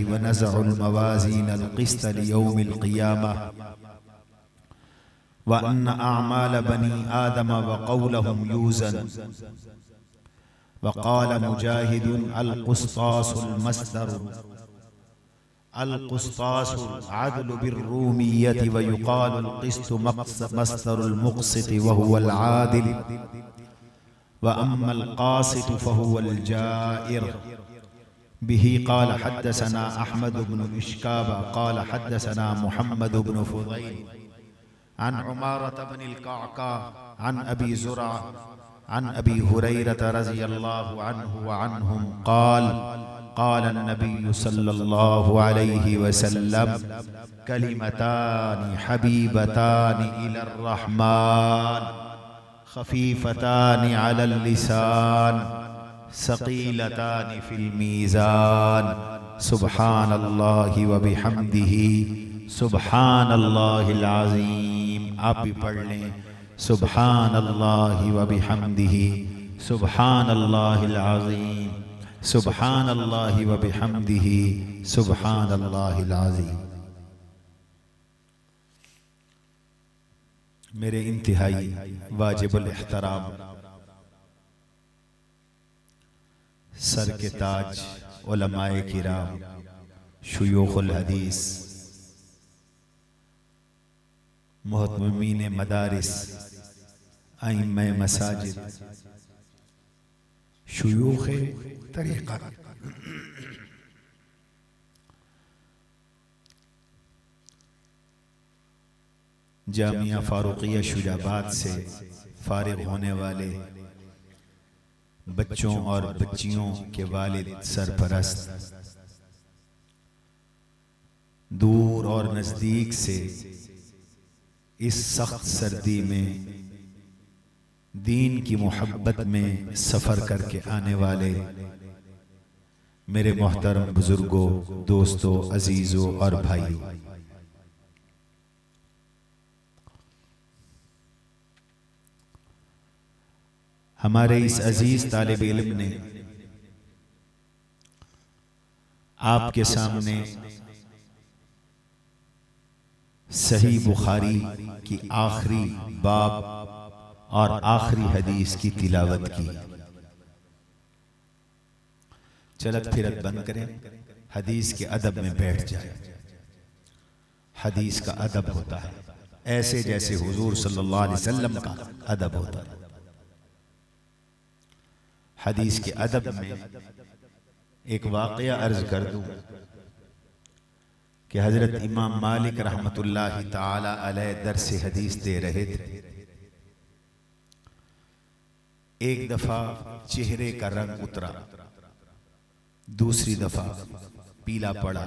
व नज़अल मवाज़ीन अल-क़िस्त लियौमिल क़ियामह व अन्न अअमाल बनी आदम व क़ौलहुम यूज़न व क़ाल मुजाहिदुन अल-क़ुस्तासुल मस्दर अल-क़ुस्तासुल अदलु बिर्रूमिय्यति व युक़ालुल क़िस्तु मस्दरुल मुक़सिति व हुवल आदिल व अम्मल क़ासितु फ़हुवल जाइर। बिही क़ाल हद्दसना अहमद इब्न इश्काब क़ाल हद्दसना मुहम्मद इब्न फ़ुदैल अन उमारत इब्न अल-क़अक़ा अन अबी ज़ुरअ अन अबी हुरैरह रज़ियल्लाहु अन्हु व अन्हुम क़ाल क़ाल अन्नबी सल्लल्लाहु अलैहि वसल्लम कलिमतानि हबीबतानि इलर रहमान खफीफतानि अलल लिसान सक़ीलतानि फिल मीज़ान सुब्हानल्लाहि व बिहम्दिही सुब्हानल्लाहिल अज़ीम। आप भी पढ़ लें सुब्हानल्लाहि व बिहम्दिही सुब्हानल्लाहिल अज़ीम सुब्हानल्लाहि व बिहम्दिही सुब्हानल्लाहिल अज़ीम। मेरे इंतहाई वाजिबुल एहतराम सर के ताज उलमाए किराम शुयूखुल हदीस मुहतमिमीन मदारिस आइम्मे मसाजिद शुयूख तरीक़ा जामिया फारूकिया शुजाबाद से फारिग होने वाले बच्चों और बच्चियों के वालिद सरपरस्त, दूर और नज़दीक से इस सख्त सर्दी में दीन की मोहब्बत में सफ़र करके आने वाले मेरे मोहतरम बुजुर्गों, दोस्तों, अजीज़ों और भाइयों, हमारे इस अजीज तालिब इल्म ने आपके सामने सही बुखारी की आखिरी बाब और आखिरी हदीस की तिलावत की। चलत फिरत बंद करें, हदीस के अदब में बैठ जाए। हदीस का अदब होता है ऐसे जैसे हुजूर सल्लल्लाहु अलैहि वसल्लम का अदब होता है। हदीस के अदब में एक वाक़या अर्ज कर दूं कि हजरत इमाम मालिक रहमतुल्लाहि ताला अलैह दर्स हदीस दे रहे थे। एक दफा चेहरे का रंग उतरा, दूसरी दफा पीला पड़ा,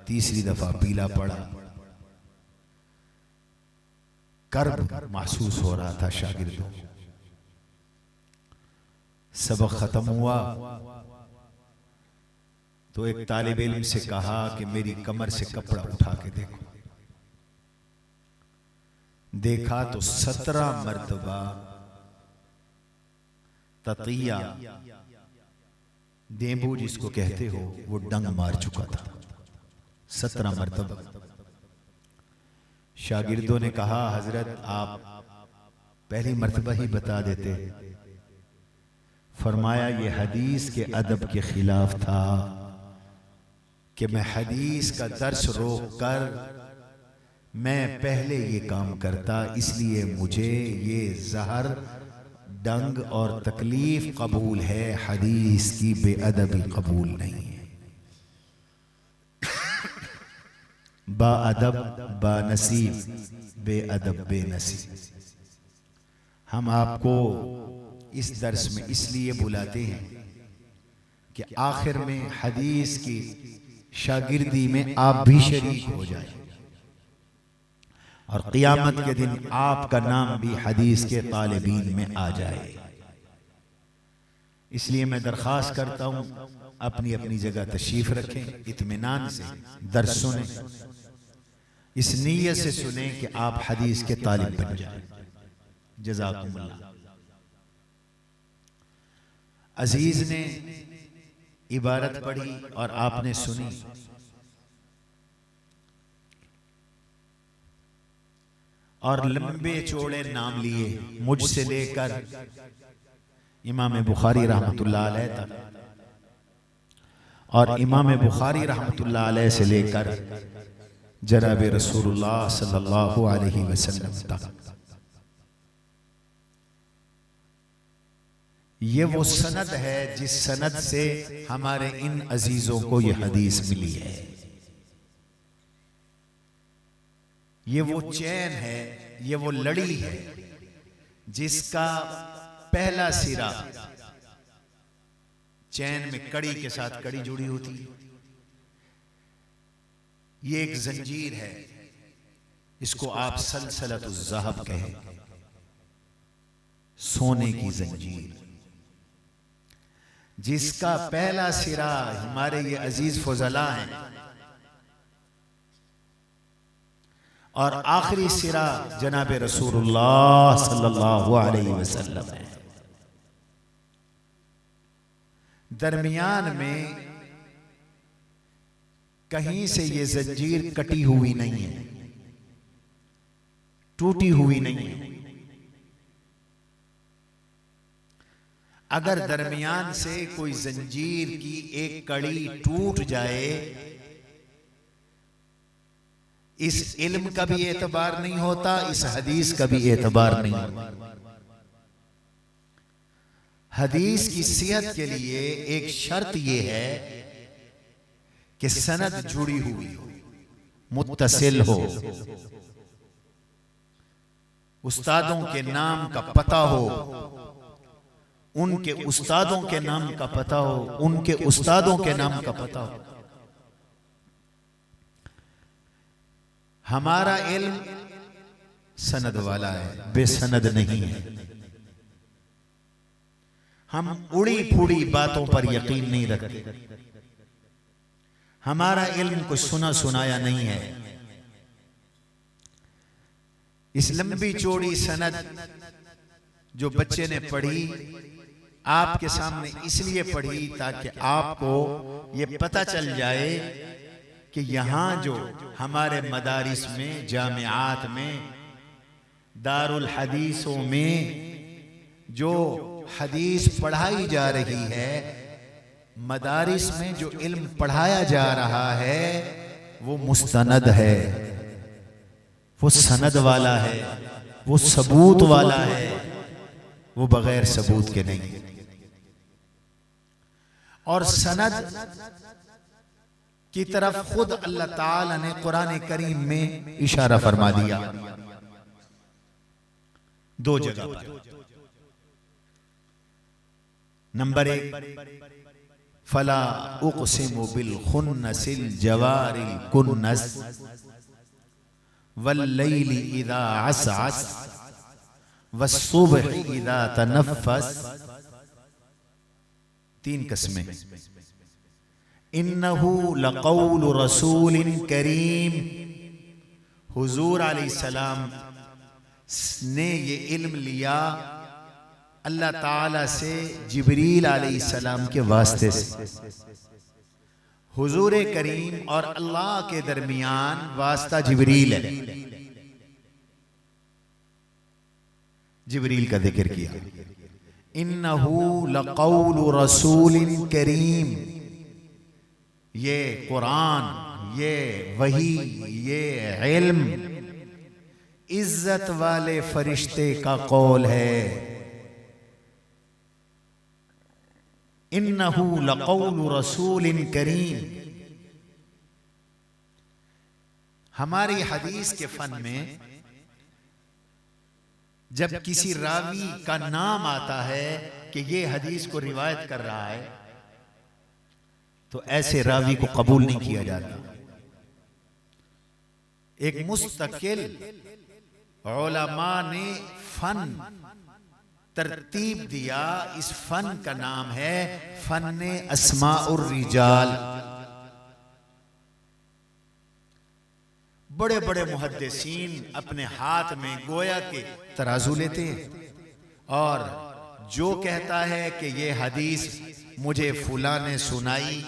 तीसरी दफा पीला पड़ा। कर्ब महसूस हो रहा था शागिर्दों को। सबक खत्म हुआ तो एक तालिब इल्म से कहा कि मेरी कमर से कपड़ा उठा के देखो। देखा तो 17 मर्तबा ततिया, देंबू जिसको कहते हो, वो डंग मार चुका था 17 मर्तबा। शागिर्दों ने कहा हजरत आप पहली मर्तबा ही बता देते। फरमाया ये हदीस के अदब के खिलाफ था कि मैं हदीस का दर्स रोक कर मैं पहले ये काम करता, इसलिए मुझे ये जहर, डंग और तकलीफ कबूल है, हदीस की बेअदबी कबूल नहीं है। बाअदब बानसीब, बेअदब बेनसीब। हम आपको इस दर्स में इसलिए बुलाते हैं कि आखिर में हदीस की शागिर्दी में आप भी शरीक हो जाए और क़ियामत के दिन आपका नाम भी हदीस के तालिबीन में आ जाए। इसलिए मैं दरख्वास्त करता हूं अपनी अपनी जगह तशरीफ रखें, इत्मीनान से दर्स सुने, इस नीयत से सुने कि आप हदीस के तालिब बन जाए। जज़ाकुमुल्लाह। अजीज ने इबारत पढ़ी और आपने सुनी। और लंबे चौड़े नाम लिए, मुझसे लेकर इमाम बुखारी रहमतुल्लाह अलैह तक, और इमाम बुखारी रहमतुल्लाह अलैह से लेकर जनाब रसूलुल्लाह सल्लल्लाहु अलैहि वसल्लम तक। ये वो सनद है जिस सनद से हमारे इन अजीजों को ये हदीस मिली है। ये वो चैन है, ये वो लड़ी है जिसका पहला सिरा, चैन में कड़ी के साथ कड़ी जुड़ी होती है, ये एक जंजीर है, इसको आप सलसलतुज़ ज़हब कहें, सोने की जंजीर, जिसका पहला सिरा हमारे ये अजीज फजला हैं और आखिरी सिरा जनाब रसूलुल्लाह सल्लल्लाहु अलैहि वसल्लम है। दरमियान में कहीं से ये जंजीर कटी हुई नहीं है, टूटी हुई नहीं है। अगर दरमियान से कोई जंजीर की एक कड़ी टूट जाए, इस इल्म का भी एतबार नहीं होता, इस हदीस का भी एतबार नहीं होता। हदीस की सेहत के लिए एक शर्त यह है कि सनद जुड़ी हुई हो, मुत्तसिल हो, उस्तादों के नाम का पता हो, उनके उस्तादों के नाम का पता हो, उनके उस्तादों के नाम का पता हो। हमारा इल्म सनद वाला है, बेसनद नहीं है। हम उड़ी फूड़ी बातों पर यकीन नहीं रखते। हमारा इल्म कुछ सुना सुनाया नहीं है। इस लंबी चौड़ी सनद जो बच्चे ने पढ़ी, आपके सामने इसलिए पढ़ी ताकि आपको ये पता चल जाए कि यहाँ जो हमारे मदारिस में, जामियात में, दारुल हदीसों में जो हदीस पढ़ाई जा रही है, मदारिस में जो इल्म पढ़ाया जा रहा है, वो मुस्तनद है, वो सनद वाला है, वो सबूत वाला है, वो बगैर सबूत के नहीं। और सनद की तरफ खुद अल्लाह ताला ने कुरान करीम में इशारा फरमा दिया दो जगह पर। नंबर 1, फला उक़सिमु बिल खुन्नसिल जवारिल कुन्नस वल लैलि इज़ा असअस वस्सुबहि इज़ा तनफ़्फ़स। 3 कस्में। इन्नहु लक़ौलु रसूलिन करीम, हुजूर अलैहिस्सलाम ने ये इल्म लिया अल्लाह ताला से जिब्रील अलैहिस्सलाम के वास्ते से। हुजूर करीम और अल्लाह के दरमियान वास्ता जिब्रील है। जिब्रील का जिक्र किया, इन्नहु लक़ौलु रसूलिन करीम। ये कुरान, ये वही, ये इल्म इज्जत वाले फरिश्ते का कौल है। इन्नहु लक़ौलु रसूलिन करीम। हमारी हदीस के फन में जब किसी रावी का नाम आता है कि ये हदीस को रिवायत कर रहा है, तो ऐसे रावी को कबूल नहीं किया जाता। एक मुस्तकिल उलमा ने फन तरतीब दिया, इस फन का नाम है फन्ने अस्माउर रिजाल। बड़े बड़े मुहद्दिसीन अपने हाथ में गोया के तराजू लेते हैं और जो कहता है कि ये हदीस मुझे फुला ने सुनाई,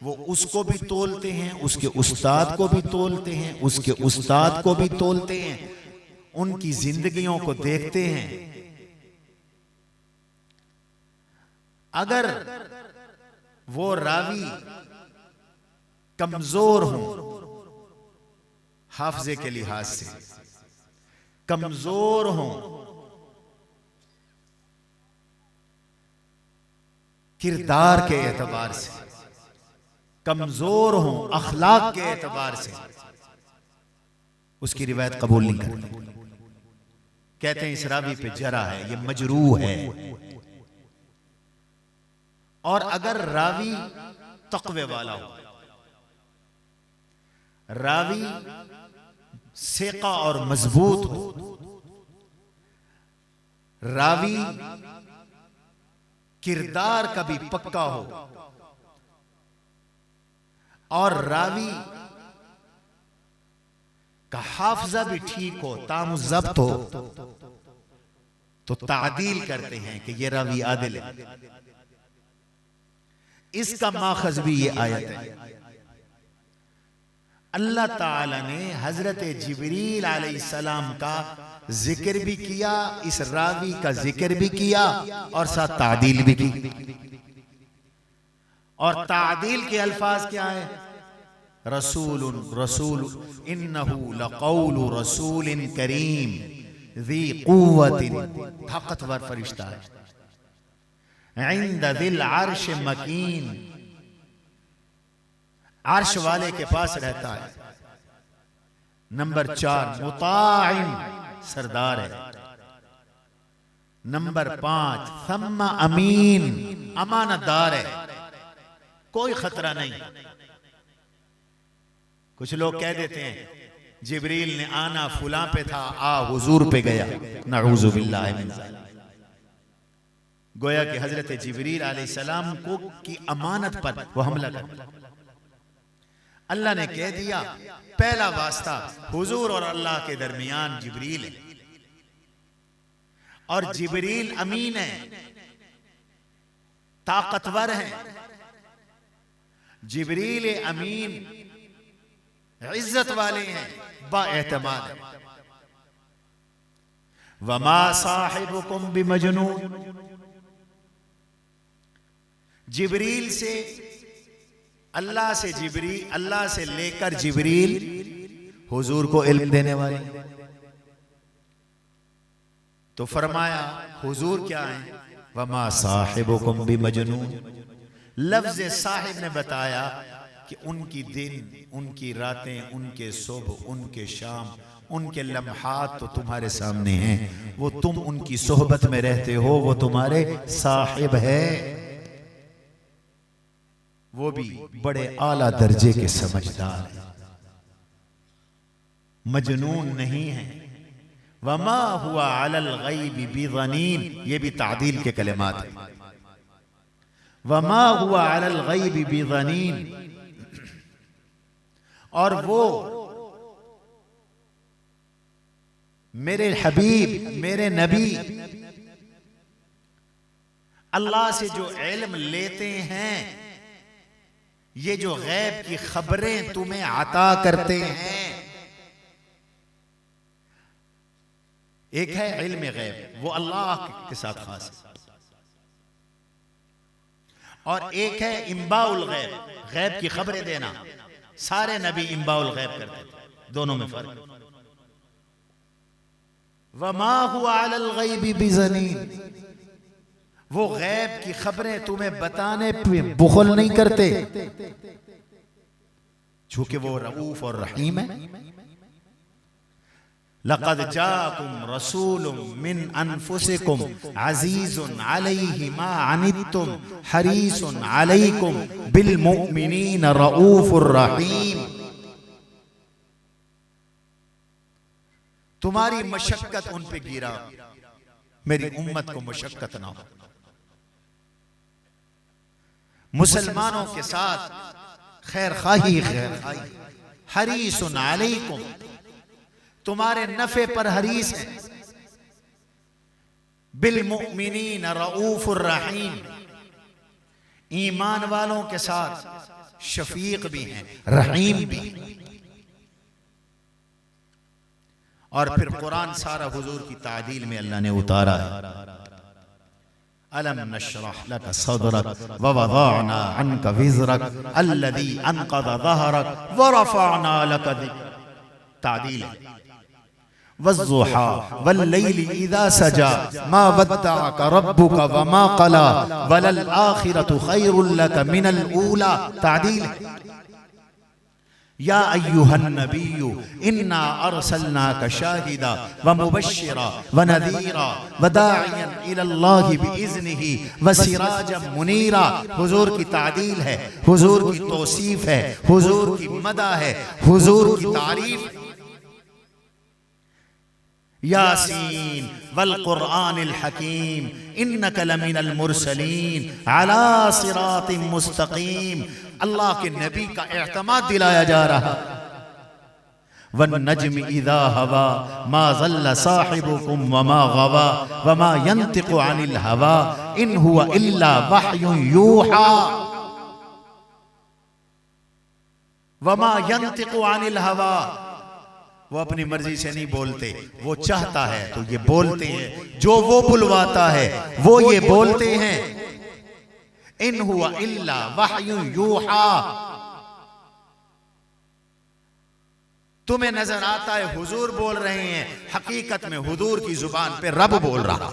वो उसको भी तोलते हैं, उसके उस्ताद को भी तोलते हैं, उसके उस्ताद को भी तोलते हैं, उनकी जिंदगियों को देखते हैं, अगर वो रावी कमजोर हों, हाफजे के लिहाज से कमजोर हों, किरदार के एतबार से कमजोर हों, अखलाक के एतबार से, उसकी रिवायत कबूल नहीं करते। कहते हैं इस रावी पे जरा है, ये मजरूह है। और अगर रावी तक़वे वाला हो, रावी सेका और मजबूत हो, रावी किरदार का भी पक्का हो, और रावी का हाफजा भी ठीक हो, तामु ज़ब्त हो, तो तादील करते हैं कि ये रावी आदिल है। इसका माखज भी ये आयत है। अल्लाह ताला ने हजरत जिब्रील अलैहिस्सलाम का जिक्र भी किया, इस रावी का जिक्र भी किया, और साथ तादील भी की। और तादील के अल्फाज क्या है? रसूलुन रसूल इन्नहु लक़ौलु रसूलिन करीम ज़ी क़ुव्वतिन, ताकतवर फरिश्ता है, इंद दिल अर्श मकीन, अर्श वाले के पास रहता है। नंबर 4 मुताइन, सरदार है। नंबर 5 थम्मा अमीन, अमानतदार है, कोई खतरा नहीं। कुछ लोग कह देते हैं जिब्रील ने आना फुला पे था, आ हुजूर पे गया, नऊज़ु बिल्लाहि मिन ज़ालिक। गोया कि हजरत जिब्रील अलैहिस्सलाम को की अमानत पर वो हमला कर, अल्लाह ने कह दिया पहला वास्ता हुजूर और अल्लाह के दरमियान जिब्रील है, और जिब्रील अमीन है, ताकतवर है। जिब्रील अमीन इज्जत वाले हैं, बाएतमाद है। वमा साहिबुकुम बिमजनून, जिब्रील से अल्लाह से लेकर जिब्रील हुजूर को इल्म देने वाले। तो फरमाया हुजूर क्या है? वमा साहिबुकुम बिमजनून। लफ्ज़ साहिब ने बताया कि उनकी दिन, उनकी रातें, उनके सुबह, उनके शाम, उनके लम्हात तो तुम्हारे सामने हैं। वो तुम उनकी सोहबत में रहते हो, वो तुम्हारे साहिब है। वो भी बड़े आला दर्जे के समझदार हैं, मजनून नहीं है। वमा हुआ अलल गैबि बिज़नीन, ये भी तादील के कलिमात हैं। वमा हुआ अलल गैबि बिज़नीन, और वो मेरे हबीब, मेरे नबी अल्लाह से जो इल्म लेते हैं, ये जो गैब की खबरें तुम्हें अता करते हैं, एक है इल्म गैब, वो अल्लाह के साथ खास है, और एक है इम्बाउल गैब, गैब की खबरें देना। सारे नबी इम्बाउल गैब करते थे, दोनों में फर्क। वमा हुआ अलल गैबि बिज़नीन, वो गैब की खबरें तुम्हें बताने पे बुखल नहीं करते, चूंकि वो रऊफ और रहीम है। लक़द जाकुम रसूलुम मिन अनफुसिकुम अज़ीज़ुन अलैहि मा अनित्तुम हरीसुन अलैकुम बिल मुमिनीन रऊफुर रहीम। तुम्हारी मशक्कत उन पे गिरा, मेरी उम्मत को मशक्कत ना हो। मुसलमानों के साथ खैर खाही, हरीसुन अलैकुम, तुम्हारे नफे पर हरीस है। बिल मुमिनीन रऊफुर रहीम, ईमान वालों के साथ शफीक भी हैं, रहीम भी। और फिर कुरान सारा हुजूर की तादील में अल्लाह ने उतारा है। अलम नशरह लक सदरक व वदअना अन्का विज़रक अल्लज़ी अनक़ज़ ज़हरक व रफ़अना लक ज़िक्रक। तादील वज़्ज़ुहा वल्लैलि इज़ा सजा मा वद्दअक रब्बुक व मा क़ला वलल आखिरतु खैरुल लक मिनल ऊला। तादील या अय्युहन नबिय्यु इन्ना अरसलनाका शाहिदा व मुबश्शिरा व नज़ीरा व दाइयन इलल्लाहि बिइज़्निही व सिराजम मुनीरा। हुजूर की तादील है, हुजूर की तौसीफ है, हुजूर की मदह है, हुजूर की तारीफ। यासीन वल कुरआनिल हकीम इन्नका लमिनल मुरसलीन अला सिरातिम मुस्तकीम। अल्लाह के नबी का एहतमाद दिलाया जा रहा। वन नज्मि इज़ा हवा मा ज़ल्ल साहिबुकुम व मा गवा व मा यंतिक़ु अनिल हवा इन हुवा इल्ला वह्युन यूहा व मा यंतिक़ु अनिल हवा। वो अपनी मर्जी से नहीं बोलते, वो चाहता है तो ये बोलते हैं, जो वो बुलवाता है वो ये बोलते हैं। इन हुआ इल्ला वह्युन यूहा। तुम्हें नजर आता है हुजूर बोल रहे हैं, हकीकत में हुजूर की जुबान पे रब बोल रहा।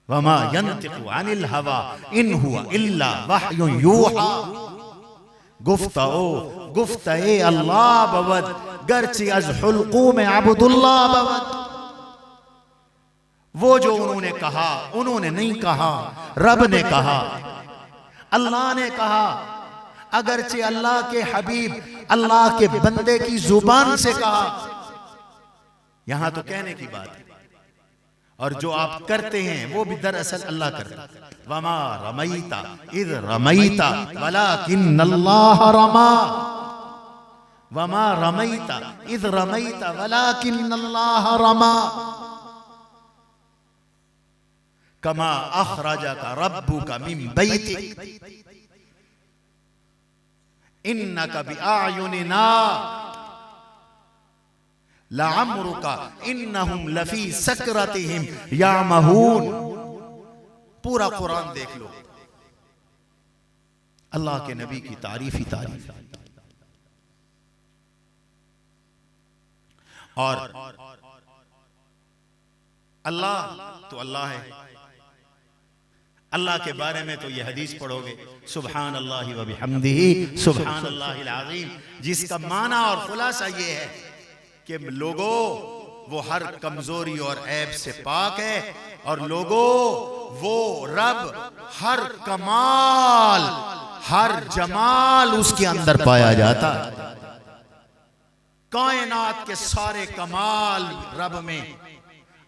वमा यंतिक़ु अनिल हवा इन हुआ इल्ला वह्युन यूहा। गुफ्ताए अल्लाह बवद गर्ची अज हुल्कूम अब्दुल्लाह बवद। वो जो उन्होंने कहा उन्होंने नहीं कहा, रब ने कहा, अल्लाह ने कहा। अगरचे अल्लाह के हबीब अल्लाह के बंदे की जुबान से कहा, यहां तो कहने की बात है, और जो आप करते हैं वो भी दरअसल अल्लाह करता है। वमा रमैता is रमैता वलाकिन्नल्लाह Rama. Verma रमैता is रमैता वलाकिन्नल्लाह Rama. कमा अखरजका रब्बुका मिन बैतिक इन्नका बिअयुनिना लअम्रुका इन्नहुम लफी सकरतिहिम यामहून। पूरा कुरान देख लो, अल्लाह के नबी की तारीफ ही तारीफ। और अल्लाह तो अल्लाह है। अल्लाह के बारे में तो ये हदीस पढ़ोगे, सुब्हान अल्लाहि व बिहम्दिही सुब्हान अल्लाहिल अज़ीम, जिसका माना और खुलासा ये है कि लोगों वो हर कमजोरी और ऐब से पाक है, और लोगों वो रब हर कमाल हर जमाल उसके अंदर पाया जाता। कायनात के सारे कमाल रब में,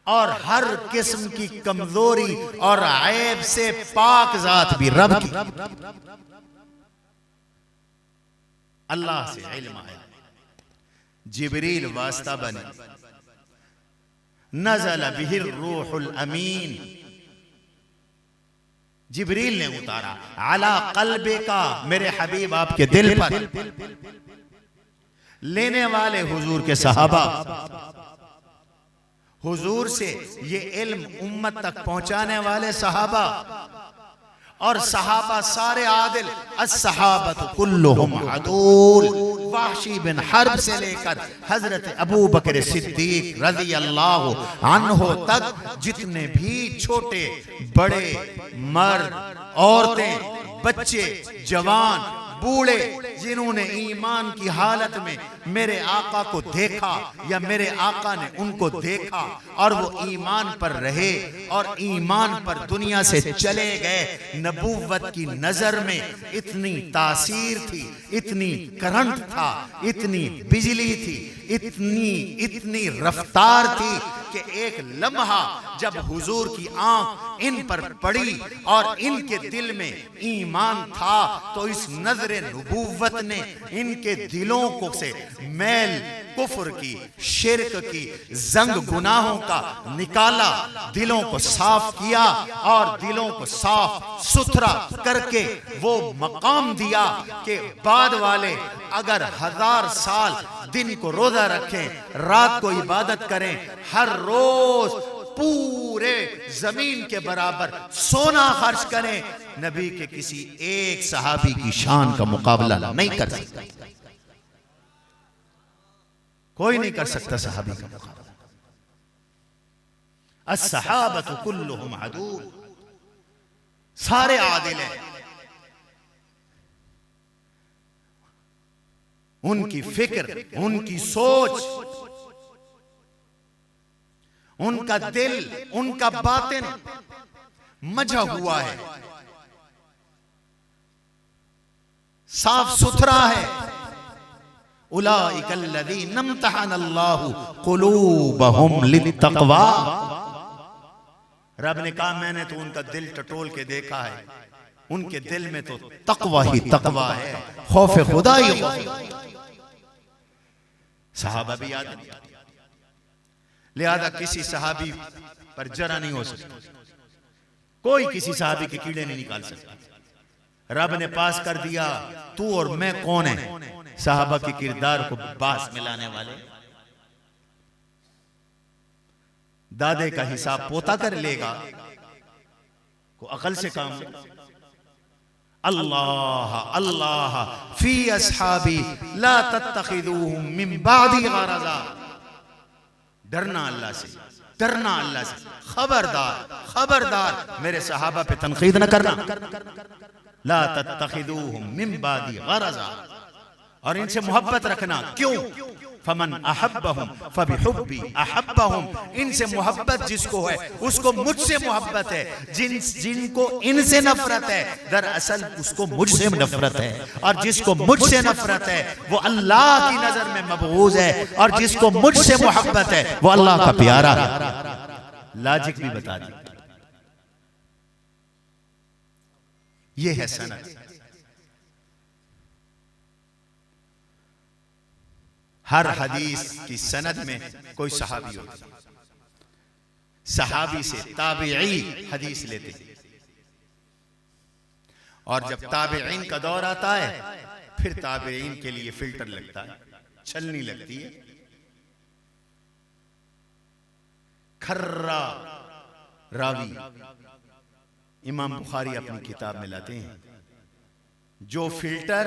और हर किस्म की कमजोरी और ऐब से पाक जात भी रब की। अल्लाह से इल्म है। जिब्रील वास्ता बने, नज़ल बिहिर रूहुल अमीन। जिब्रील ने उतारा अला क़ल्बे का, मेरे हबीब आपके दिल पर। लेने वाले हुजूर के सहाबा, हुजूर से ये इल्म उम्मत तक पहुंचाने वाले सहाबा, और सहाबा सारे आदिल। अस्सहाबतु कुल्लुहुम अदूल। वाहशी बिन हर्ब से लेकर हजरत अबू बकर सिद्दीक रज़ी अल्लाहु अन्हु तक जितने भी छोटे बड़े मर्द औरतें बच्चे जवान बूढ़े जिन्होंने ईमान की हालत में मेरे आका को देखा या मेरे आका ने उनको देखा और वो ईमान पर रहे और ईमान पर दुनिया से चले गए, नबूवत की नजर में इतनी तासीर थी, इतनी करंट था, इतनी बिजली थी, इतनी रफ्तार थी कि एक लम्हा जब हुजूर की आंख इन पर पड़ी और इनके दिल में ईमान था, तो इस नजर नबूवत ने इनके दिलों को से मैल कुफ्र की, शिर्क की, जंग गुनाहों का निकाला, दिलों को साफ किया और दिलों को साफ सुथरा करके वो मकाम दिया कि बाद वाले अगर 1000 साल दिन को रोजा रखें, रात को इबादत करें, हर रोज पूरे जमीन के बराबर सोना खर्च करें, नबी के किसी एक सहाबी की शान का मुकाबला नहीं कर सकता। कोई नहीं कर सकता सहाबी का मुकाबला। अस्सहाबतु कुल्लुहुम अदूल, सारे आदिल हैं। उनकी फिक्र, उनकी सोच, उनका दिल, उनका बातिन मजा हुआ है, साफ सुथरा है। उलाइकल्लज़ीना इम्तहनल्लाहु क़ुलूबहुम लित्तक़वा, रब ने कहा मैंने तो उनका दिल टटोल के देखा है, उनके दिल में तो तक़वा ही तक़वा है, खौफ खुदा ही खौफ। सहाबा भी याद नहीं, लिहाजा किसी सहाबी पर जरा नहीं हो सकता, कोई किसी सहाबी के कीड़े नहीं निकाल सकता। रब ने पास कर दिया तू और मैं कौन है, सहाबा के किरदार को बास मिलाने वाले। दादे का हिसाब पोता कर लेगा, को अकल से काम। अल्लाह अल्लाह फी अस्हाबी ला तत्तखिदूहुम मिन बादी गरज़ा, डरना अल्लाह से, डरना अल्लाह से, खबरदार खबरदार मेरे सहाबा पे तनकीद न करना। ला तत्तखिदूहुम मिन बादी गरज़ा, और इनसे मोहब्बत रखना। क्यों? फमन अहब्बहुम फबिहुब्बी अहब्बहुम, इनसे मोहब्बत जिसको है उसको मुझसे मोहब्बत है, जिनको इनसे नफरत है दरअसल उसको मुझसे नफरत है, और जिसको मुझसे नफरत है वो अल्लाह की नजर में मबगूज है, और जिसको मुझसे मोहब्बत है वो अल्लाह का प्यारा है। लॉजिक भी बता दी। ये है सनद। हर हदीस की सनद में कोई सहाबी होता है, सहाबी से ताबीई हदीस लेते हैं, और जब ताबीईन का दौर आता है फिर ताबीईन के लिए फिल्टर लगता है, छलनी लगती है। खर्रा रावी इमाम बुखारी अपनी किताब में लाते हैं, जो फिल्टर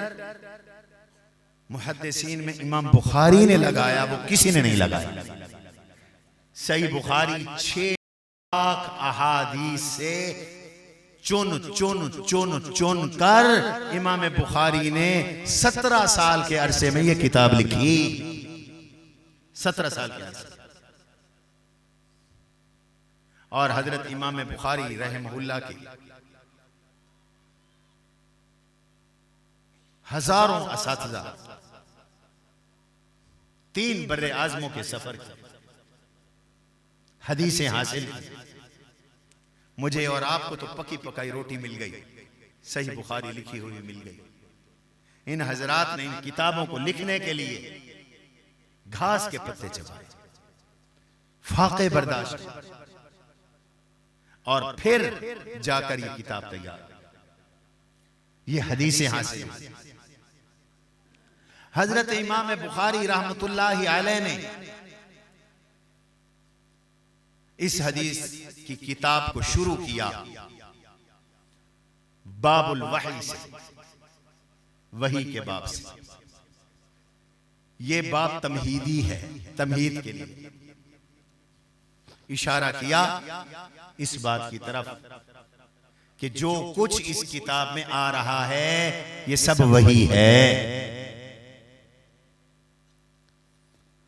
मुहद्दिसीन में इमाम बुखारी ने लगाया वो किसी ने नहीं लगाया। सही बुखारी 6 लाख अहादीस से चुन चुन चुन चुन कर इमाम बुखारी ने 17 साल के अरसे में ये किताब लिखी। 17 साल के अरसे। और हजरत इमाम बुखारी रहमहुल्लाह की हजारों असातिज़ा 3 बर्रे आज़मों के सफर हदीसें हासिल की। मुझे और आपको तो पकी पकाई रोटी मिल गई, सही बुखारी लिखी हुई मिल गई। इन हजरात ने इन किताबों को लिखने के लिए घास के पत्ते चबाए, फाके बर्दाश्त, और फिर जाकर ये किताब तैयार, ये हदीसें हासिल। हजरत इमाम बुखारी रहमतुल्लाहि अलैह ने इस हदीस की किताब को शुरू किया बाबुल वही से, वही के बाब से। ये बाब तमहीदी है, तमहीद के लिए इशारा किया इस बात की तरफ कि जो कुछ इस किताब में आ रहा है ये सब वही है।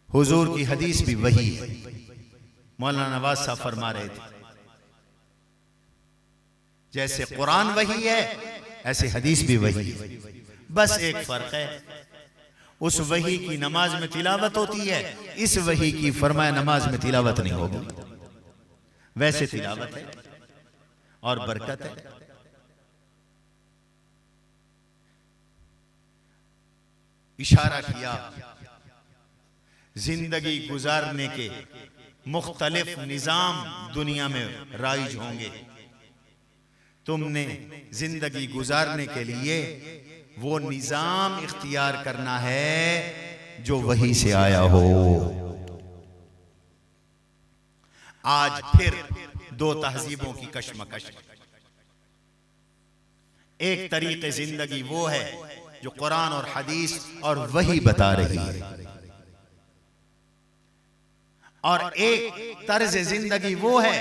हुजूर की हदीस भी वही है। मौलाना नवाज साहब फरमा रहे थे जैसे कुरान वही है ऐसे हदीस भी वही है, बस एक फर्क है, उस वही की नमाज में तिलावत होती है, इस वही की फरमाया नमाज में तिलावत नहीं होगी। वैसे तिलावत है, और बरकत है। इशारा किया जिंदगी गुजारने के मुख्तलिफ निजाम दुनिया में राइज होंगे। तुमने जिंदगी गुजारने के लिए वो निजाम इख्तियार करना है जो वही से आया हो। आज फिर दो तहजीबों की कशमकश। एक तरीके जिंदगी वो है जो कुरान और हदीस और वही बता रही है, और एक तर्ज जिंदगी वो है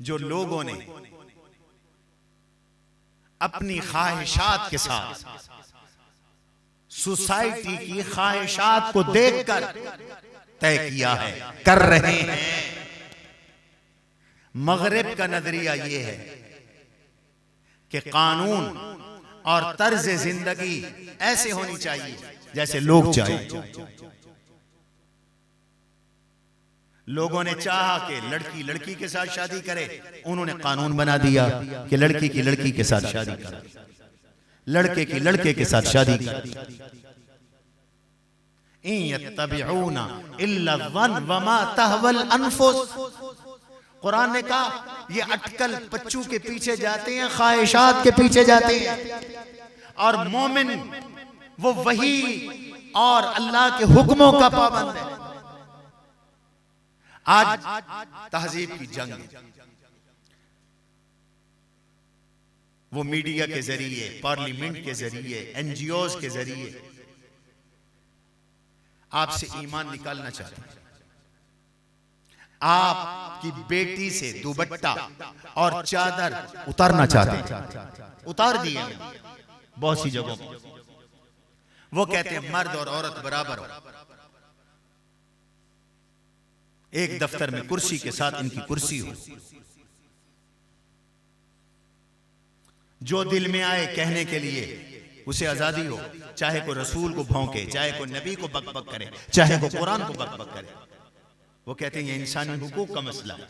जो लोगों ने अपनी ख्वाहिशात के साथ, सोसाइटी की ख्वाहिशात को देखकर तय किया है, कर रहे हैं। मगरिब का नजरिया यह है कि कानून और तर्ज जिंदगी ऐसे होनी चाहिए जैसे लोग चाहें। लोगों ने चाहा कि लड़की लड़की के साथ शादी करे, उन्होंने कानून बना दिया कि लड़की की लड़की के साथ शादी करे, लड़के की लड़के के साथ शादी करे। इन यत्तबिऊना इल्ला ज़न्न वमा तहवल अनफुस। कुरान ने कहा ये अटकल पच्चू के पीछे जाते हैं, ख्वाहिशात के पीछे जाते हैं, और मोमिन वो वही और अल्लाह के हुक्मों का पाबंद है। आज तहजीब की जंग वो मीडिया के जरिए, पार्लियामेंट के जरिए, एनजीओज के जरिए आपसे ईमान निकालना चाहते हैं। आपकी बेटी से दुपट्टा और चादर उतारना चाहते हैं, उतार दिए बहुत सी जगहों पर। वो कहते हैं मर्द और औरत बराबर हो। एक दफ्तर में कुर्सी के साथ इनकी कुर्सी हो, जो दिल में आए कहने के लिए उसे आजादी हो, चाहे को रसूल को भौंके, चाहे को नबी को बकबक करे, चाहे को कुरान को बकबक करे। वो कहते हैं ये इंसानी हुकूक का मसला है,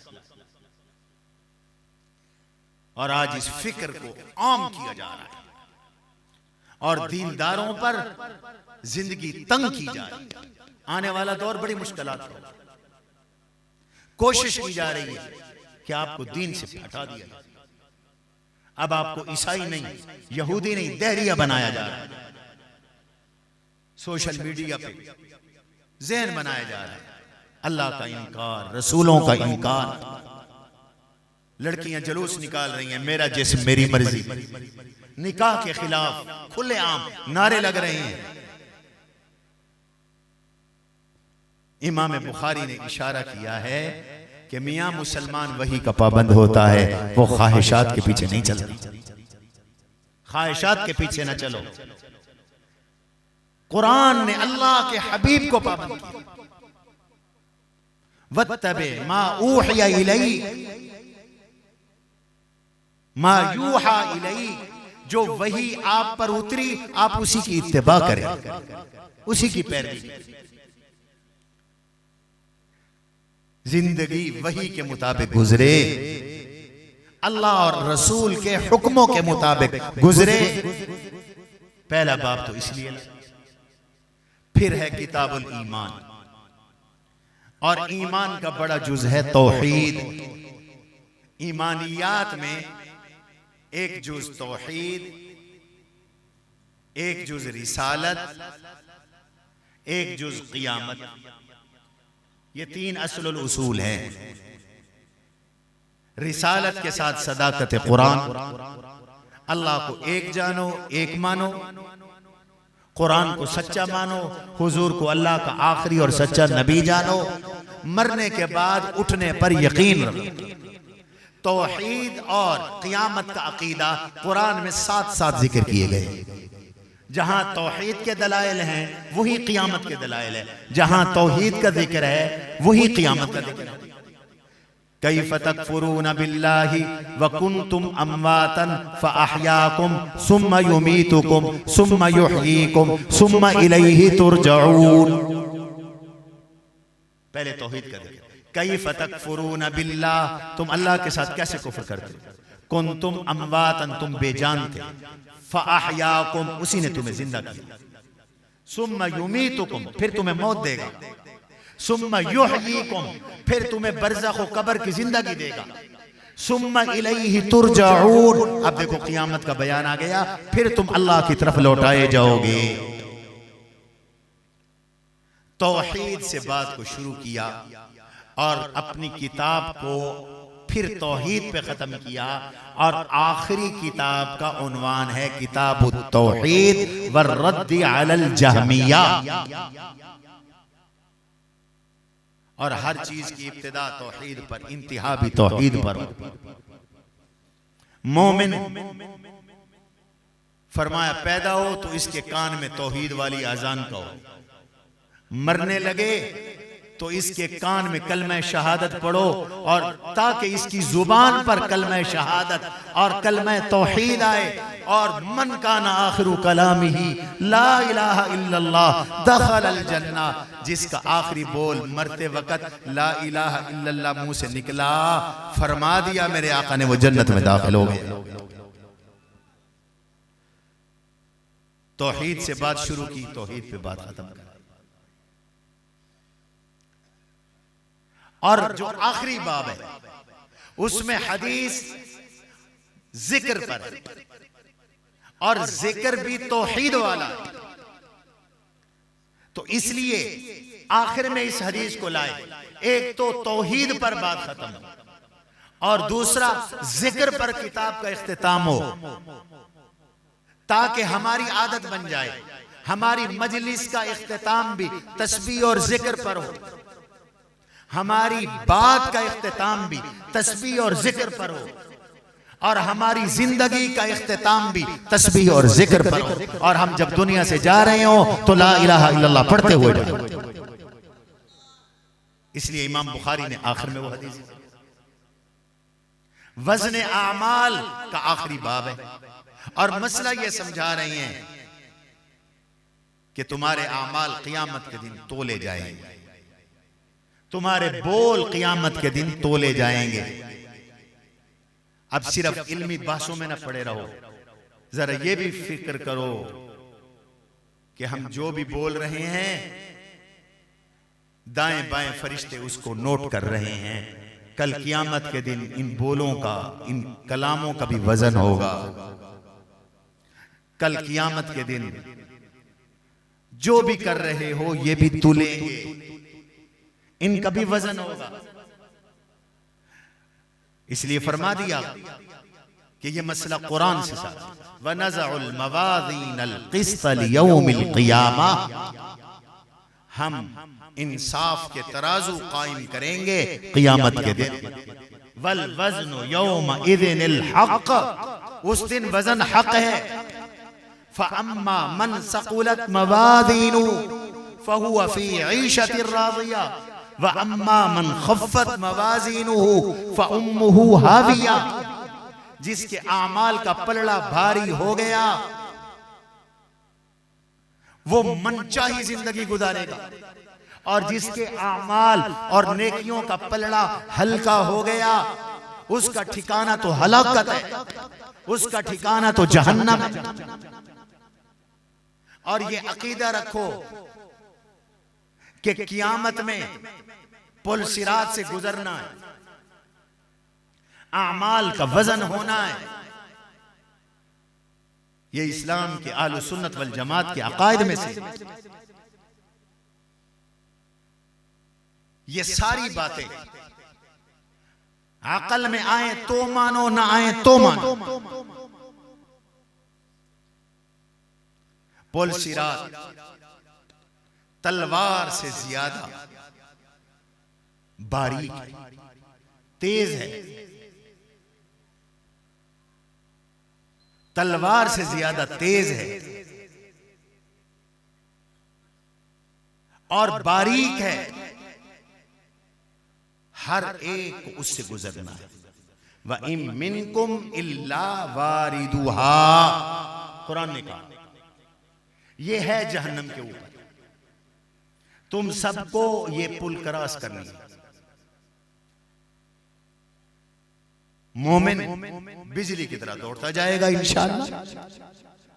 और आज इस फिक्र को आम किया जा रहा है और दीनदारों पर जिंदगी तंग की जा रही है। आने वाला दौर बड़ी मुश्किलात होगा। कोशिश की जा रही है कि आपको दीन से हटा दिया जाए। अब आपको ईसाई नहीं, यहूदी नहीं, दहरिया बनाया जा रहा है। सोशल मीडिया पे ज़हन बनाया जा रहा है, अल्लाह का इनकार, रसूलों का इनकार। लड़कियां जुलूस निकाल रही हैं, मेरा जिस्म मेरी मर्जी, निकाह के खिलाफ खुलेआम नारे लग रहे हैं। इमाम बुखारी ने इशारा किया है कि मियां मुसलमान वही का पाबंद होता है, वो ख्वाहिशात के पीछे नहीं चलता। ख्वाहिशात के पीछे ना चलो। कुरान ने अल्लाह के हबीब को पाबंद किया, वत्तबे मा ऊहिया इलैक, मा यूहा इलैक, जो वही आप पर उतरी आप उसी की इत्तिबा करें, उसी की पैरवी। जिंदगी वही के मुताबिक गुजरे, अल्लाह और रसूल के हुक्मों के मुताबिक गुजरे। पहला बाब तो इसलिए। फिर है किताबुल ईमान, और ईमान का बड़ा जुज है तौहीद। ईमानियात में एक जुज तौहीद, एक जुज रिसालत, एक जुज क़ियामत। ये तीन असलुल उसूल हैं। रिसालत के साथ सदाकत कुरान, अल्लाह को एक जानो, एक मानो, कुरान को सच्चा मानो, हुजूर को अल्लाह का आखिरी और सच्चा नबी जानो, मरने के बाद उठने पर यकीन रखो। तौहीद और क़ियामत का अकीदा कुरान में साथ साथ जिक्र किए गए। जहां तौहीद के दलाइल हैं वही क़ियामत के दलाइल है, जहां तौहीद का जिक्र है वही क़ियामत का जिक्र है। कैफ़ तकफ़ुरून बिल्लाहि व कुन्तुम अम्वातन फ़अहयाकुम सुम्मा युमीतुकुम सुम्मा युहयीकुम सुम्मा इलैहि तुरजऊन। पहले तौहीद का जिक्र, कैफ तकफुरून बिल्लाह, तुम अल्लाह के साथ कैसे कुफ्र करते हो। कुंतुम अमवातन, तुम बेजान थे, फअहयाकुम, उसी ने तुम्हें जिंदा किया। सुम्मा युमीतुकुम, फिर तुम्हें मौत देगा। सुम्मा युहयीकुम, फिर तुम्हें बरज़ख व कब्र की जिंदगी देगा। सुम्मा इलैहि तुरजाऊन, अब देखो क़यामत का बयान आ गया, फिर तुम अल्लाह की तरफ लौटाए जाओगे। तौहीद से बात को शुरू किया और अपनी किताब को फिर तौहीद पे खत्म किया, और आखिरी किताब का उन्वान है किताबुत तौहीद व रद्द अलल जहमिया। और हर चीज की इब्तिदा तौहीद पर, इंतहा भी तौहीद पर। मोमिन फरमाया पैदा हो तो इसके कान में तौहीद वाली अजान का हो, मरने लगे तो इसके कान में कलमा शहादत पढ़ो, और ताकि इसकी जुबान पर कलमा शहादत और कलमा तौहीद आए। और मन काना आखिरु कलामिही ला इलाहा इल्लल्लाह दखलल जन्ना, जिसका आखिरी बोल मरते वक्त ला इलाहा इल्लल्लाह मुंह से निकला, फरमा दिया मेरे आका ने वो जन्नत में दाखिल हो गए। तौहीद से बात शुरू की, तौहीद पे बात खत्म कर। और जो आखिरी बाब है उसमें हदीस जिक्र पर, और जिक्र भी तौहीद वाला है, तो इसलिए आखिर में इस हदीस को लाए। एक तो तौहीद पर बात खत्म, और दूसरा जिक्र पर किताब का इख्तिताम हो, ताकि हमारी आदत बन जाए, हमारी मजलिस का इख्तिताम भी तस्बीह और जिक्र पर हो, हमारी बात का इख्तिताम भी तस्बीह और जिक्र पर हो, और हमारी जिंदगी का इख्तिताम भी तस्बीह और जिक्र पर हो। और हम जब दुनिया से जा रहे हो तो ला इलाहा इल्लल्लाह पढ़ते हुए जाओ। इसलिए इमाम बुखारी ने आखिर में वो हदीस, वज़न आमाल का आखिरी बाब है, और मसला ये समझा रही हैं कि तुम्हारे आमाल क़यामत के दिन तोले जाएंगे, तुम्हारे बोल क़यामत के दिन तोले जाएंगे। अब सिर्फ इल्मी बातों में ना पड़े रहो, जरा ये भी फिक्र करो कि हम जो भी बोल रहे हैं दाएं बाएं फरिश्ते उसको नोट कर रहे हैं। कल क़यामत के दिन इन बोलों का, इन कलामों का भी वजन होगा। कल क़यामत के दिन जो भी कर रहे हो ये भी तुलेंगे, इनका भी वजन होगा। इसलिए फरमा दिया कि ये मसला कुरान से साथ, वनज़उल मवाज़ीनल क़िस्त लियौमिल क़ियामा, हम इंसाफ के तराजू कायम करेंगे क़यामत के दिन। वल वज़नु यौमइज़िनिल हक़, उस दिन वजन हक है। फ़अम्मा मन सक़ुलत मवाज़ीनुहु फ़हुव फ़ी ईशतिर राज़िया व अम्मा मन खफ़्फ़त मवाज़ीनुहु फ़उम्मुहु हाविया, जिसके आमाल का पलड़ा भारी हो गया वो मनचाही जिंदगी गुजारेगा, और जिसके आमाल और नेकियों का पलड़ा हल्का हो गया उसका ठिकाना तो हलाकत है, उसका ठिकाना तो जहन्नम है। और ये अकीदा रखो कि क़यामत में पुल सिरात से गुजरना है, आमाल का वजन होना है। ये इस्लाम के आलु सुन्नत वल जमात के अकायद में से ये सारी बातें अकल में आए तो मानो, ना आए तो मानो। पुल सिरात तलवार से ज्यादा बारीक तेज है, तलवार से ज्यादा तेज है और बारीक है। हर एक को उससे गुजरना है। व इम मिनकुम इल्ला वारिदुहा, कुरान ने कहा यह है जहन्नम के ऊपर, तुम सबको ये पुल क्रॉस करनी है। मोमिन बिजली की तरह दौड़ता जाएगा इंशाअल्लाह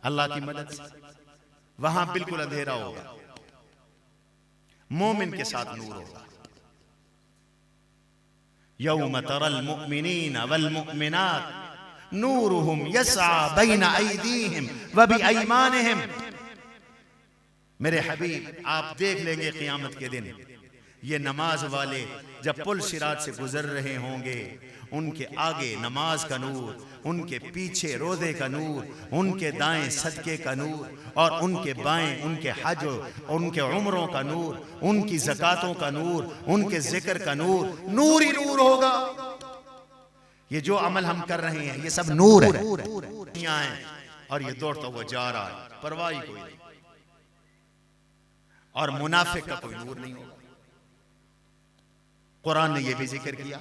अल्लाह की मदद से। वहां बिल्कुल अंधेरा होगा, मोमिन के साथ नूर होगा। यौम तरल मुमिनीन वल मुमिनात नूरुहुम यस्आ बैना अयदीहिम व बिअयमानिहिम। मेरे हबीब आप देख लेंगे क़यामत के दिन ये नमाज वाले जब पुल सिरात से गुजर रहे होंगे, उनके आगे नमाज का नूर, उनके पीछे रोज़े का नूर, उनके दाएं सदके का नूर और उनके बाएं उनके हज, उनके उम्रों का नूर, उनकी ज़कातों का नूर, उनके जिक्र का नूर, नूर ही नूर होगा। ये जो अमल हम कर रहे हैं ये सब नूर है और ये दौड़ता हुआ जा रहा है, परवाह ही कोई नहीं। और मुनाफिक का कोई नूर नहीं होगा। कुरान ने यह भी जिक्र किया,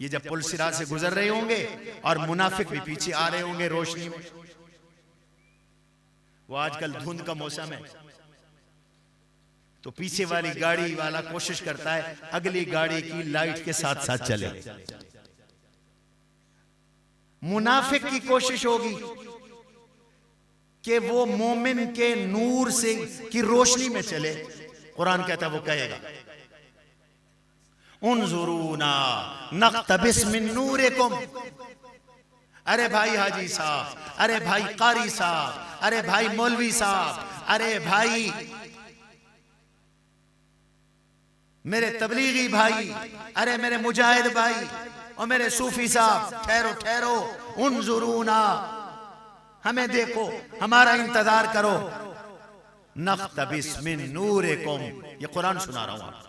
ये जब पुल सिरात से गुजर रहे होंगे और मुनाफिक भी पीछे आ रहे होंगे रोशनी में। वो आजकल धुंध का मौसम है तो पीछे वाली गाड़ी वाला कोशिश करता है अगली गाड़ी की लाइट के साथ साथ चले। मुनाफिक की कोशिश होगी कि वो मोमिन के नूर से की रोशनी में चले। कुरान कहता है वो कहेगा उन्जुरूना नक्तबिस मिन नूरिकुम। अरे भाई हाजी साहब, अरे भाई कारी साहब, अरे भाई मौलवी साहब, अरे भाई मेरे तबलीगी भाई, अरे मेरे मुजाहिद भाई और मेरे सूफी साहब, ठहरो ठहरो, उन्जुरूना हमें देखो, हमारा इंतजार करो। नक्तबिस मिन नूरिकुम, ये कुरान सुना रहा हूं।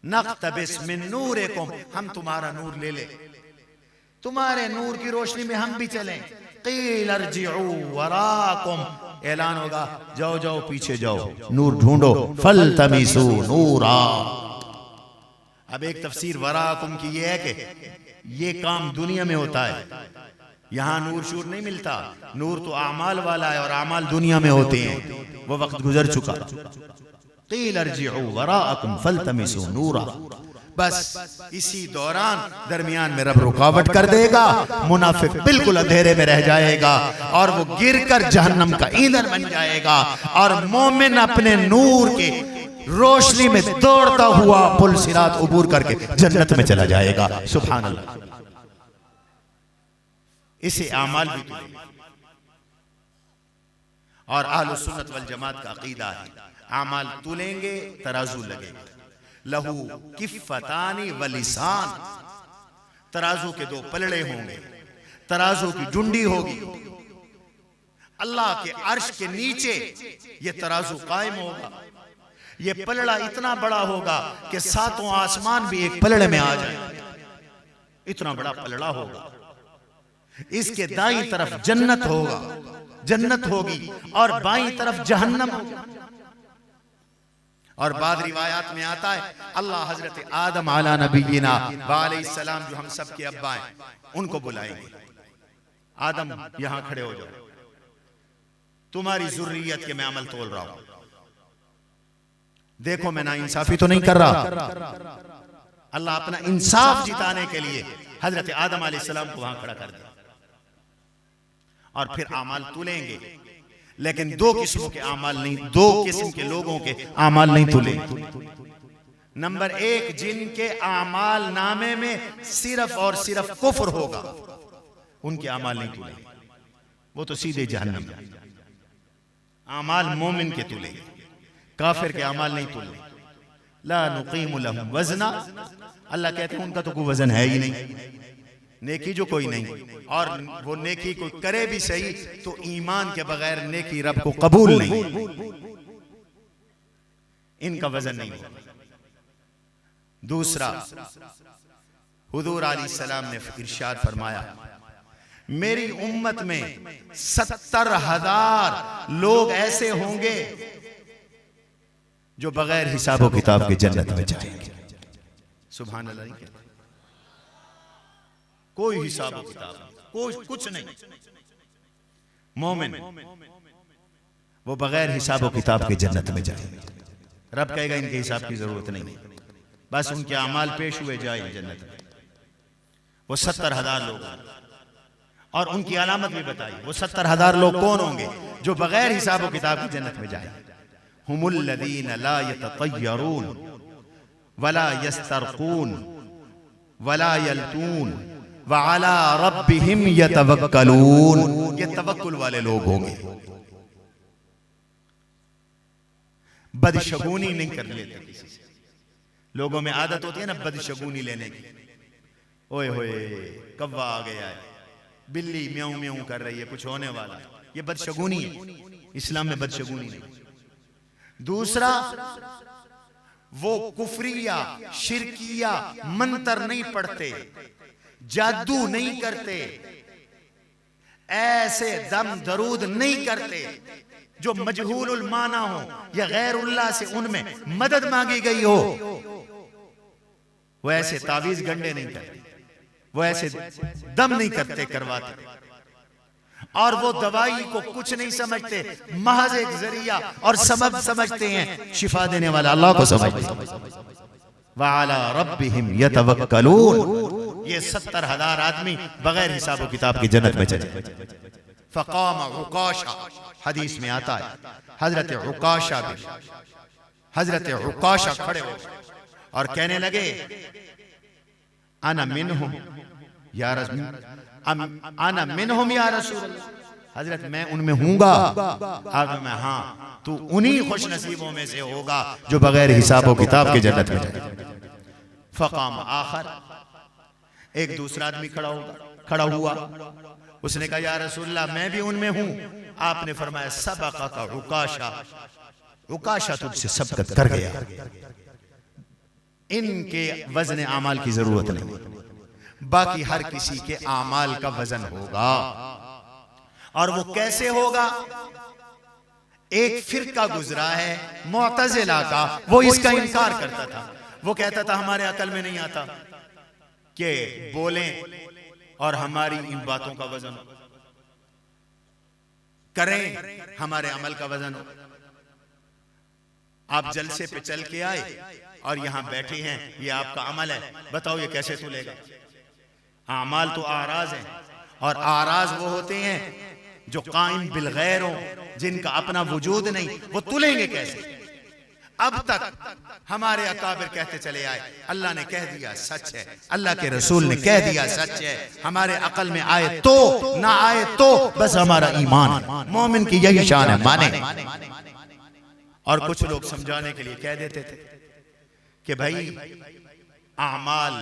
नक्तबिस मिन नूरिकुम, हम तुम्हारा नूर ले ले, तुम्हारे नूर की रोशनी में हम भी चलें। क़ील अर्जिऊ वराकुम, ऐलान होगा जाओ जाओ पीछे जाओ, नूर ढूंढो। फल्तमिसू नूरा। अब एक तफसीर वराकुम की ये है कि ये काम दुनिया में होता है, यहां नूर शूर नहीं मिलता। नूर तो आमाल वाला है और आमाल दुनिया में होते हैं, वो वक्त गुजर चुका। क़ील अर्जिऊ वराअकुम फल्तमिसू नूरा। बस इसी दौरान दरमियान में रब रुकावट कर देगा, मुनाफिक बिल्कुल अंधेरे में रह जाएगा और वो गिरकर जहन्नम का ईंधन बन जाएगा और मोमिन अपने नूर के रोशनी में दौड़ता हुआ पुल सिरात उबूर करके जन्नत में चला जाएगा। सुभान अल्लाह। इसे आमाल भी और अहलुस सुन्नत वल जमात का अकीदा है, आमाल तुलेंगे तराजू लगेगा। लहू किफ़तानी व लिसान, तराजू के दो पलड़े होंगे, तराजू की डुंडी होगी। अल्लाह के अर्श के नीचे ये तराजू कायम होगा। ये पलड़ा इतना बड़ा होगा कि सातों आसमान भी एक पलड़े में आ जाए, इतना बड़ा पलड़ा होगा। इसके दाईं तरफ जन्नत होगा, जन्नत होगी और बाईं तरफ जहन्नम होगा। और बाद रिवायात में आता है अल्लाह हजरत आदम आला नबीना व अलैहिस्सलाम जो हम सब के अब्बा हैं उनको बुलाएंगे, आदम यहां खड़े हो जाओ, तुम्हारी जुर्रियत के मैं अमल तोल रहा हूं, देखो मैं ना इंसाफी तो नहीं कर रहा। अल्लाह अपना इंसाफ जिताने के लिए हजरत आदम अलैहिस्सलाम को वहां खड़ा कर दिया और फिर आमाल तुलेंगे। लेकिन दो किस्मों के आमाल नहीं, दो किस्म के लोगों के आमाल नहीं तुले। नंबर एक, जिनके आमाल नामे में सिर्फ और सिर्फ कुफ्र होगा, उनके आमाल नहीं तुले, वो तो सीधे जहन्नम। आमाल मोमिन के तुले, काफिर के आमाल नहीं तुले। ला नुकीमु लहुम वजना, अल्लाह कहते हैं उनका तो कोई वजन है ही नहीं, नेकी जो कोई नहीं, और वो नेकी को करे भी सही तो ईमान के बगैर नेकी रब को कबूल नहीं, इनका वजन नहीं होगा। दूसरा, हुजूर अलैहिस्सलाम ने इरशाद फरमाया मेरी उम्मत में 70,000 लोग ऐसे होंगे जो बगैर हिसाब किताब के जन्नत में जाएंगे। सुभान अल्लाह। कोई हिसाब किताब, कोई कुछ नहीं, मोमिन वो बगैर हिसाब किताब के जन्नत में जाएंगे। रब कहेगा इनके हिसाब की जरूरत नहीं, बस उनके अमाल पेश हुए जाए जन्नत में। वो 70,000 लोग और उनकी अलामत भी बताई। वो 70,000 लोग कौन होंगे जो बगैर हिसाब व किताब की जन्नत में जाए? हुमुल्लज़ीना ला यततय्यरून वला यस्तरकून वला यल्तून व अला रब्बिहिम यतवक्कलून। ये तवक्कुल वाले लोग होंगे, बदशगुनी नहीं कर लेते किसी से। लोगों में आदत होती है ना बदशगुनी लेने की। ओए होए कौवा आ गया है, बिल्ली म्याऊं म्याऊं कर रही है, कुछ होने वाला है, ये बदशगुनी है। इस्लाम में बदशगुनी नहीं। दूसरा, वो कुफरिया शिरकिया मंत्र नहीं पढ़ते, जादू नहीं करते, ऐसे दम दरूद नहीं करते जो मजहूलुल माना हो या गैरुल्लाह से उनमें मदद मांगी गई हो। वो ऐसे तावीज गंडे नहीं करते, वो ऐसे दम नहीं करते करवाते, और वो दवाई को कुछ नहीं समझते, महज एक जरिया और सबब समझते हैं। शिफा देने वाला अल्लाह को समझते हैं। वअला रब्बिहिम यतवक्कलून। ये 70,000 आदमी बगैर हिसाब व किताब की जन्नत में चले। फकाम उकाशा, हदीस में आता है हजरत उकाशा खड़े हो और कहने लगे अना मिनहुम या रसूल, अना मिनहुम या रसूल, हजरत मैं उनमें हूंगा। आगे मैं हाँ, तू उन्हीं खुश नसीबों में से होगा जो बगैर हिसाब व किताब के जन्नत में जाए। फकाम आखर, एक दूसरा आदमी खड़ा हुआ, उसने कहा या रसूलल्लाह मैं भी उनमें हूं। आपने फरमाया सबका का उकाशा तुझसे सबकत कर गया, इनके वजन आमाल की जरूरत नहीं, बाकी हर किसी के आमाल का वजन होगा। और वो कैसे होगा? एक फिरका गुजरा है मुअतज़िला का, वो इसका इनकार करता था। वो कहता था हमारे अकल में नहीं आता कि बोलें और हमारी इन बातों का वजन हो, करें हमारे अमल का वजन हो। आप जलसे पे चल के आए और यहां बैठे हैं, ये आपका अमल है, बताओ ये कैसे तुलेगा? आमाल तो आराज है, और आराज वो होते हैं जो कायम बिल गैर हो, जिनका अपना वजूद नहीं, वो तुलेंगे कैसे? अब तक हमारे अकाबिर कहते चले आए अल्लाह ने कह दिया सच है, अल्लाह के रसूल ने कह दिया सच है, हमारे अकल में आए तो ना आए तो बस हमारा ईमान है। मोमिन की यही शान है, माने। और कुछ लोग समझाने के लिए कह देते थे कि भाई आमाल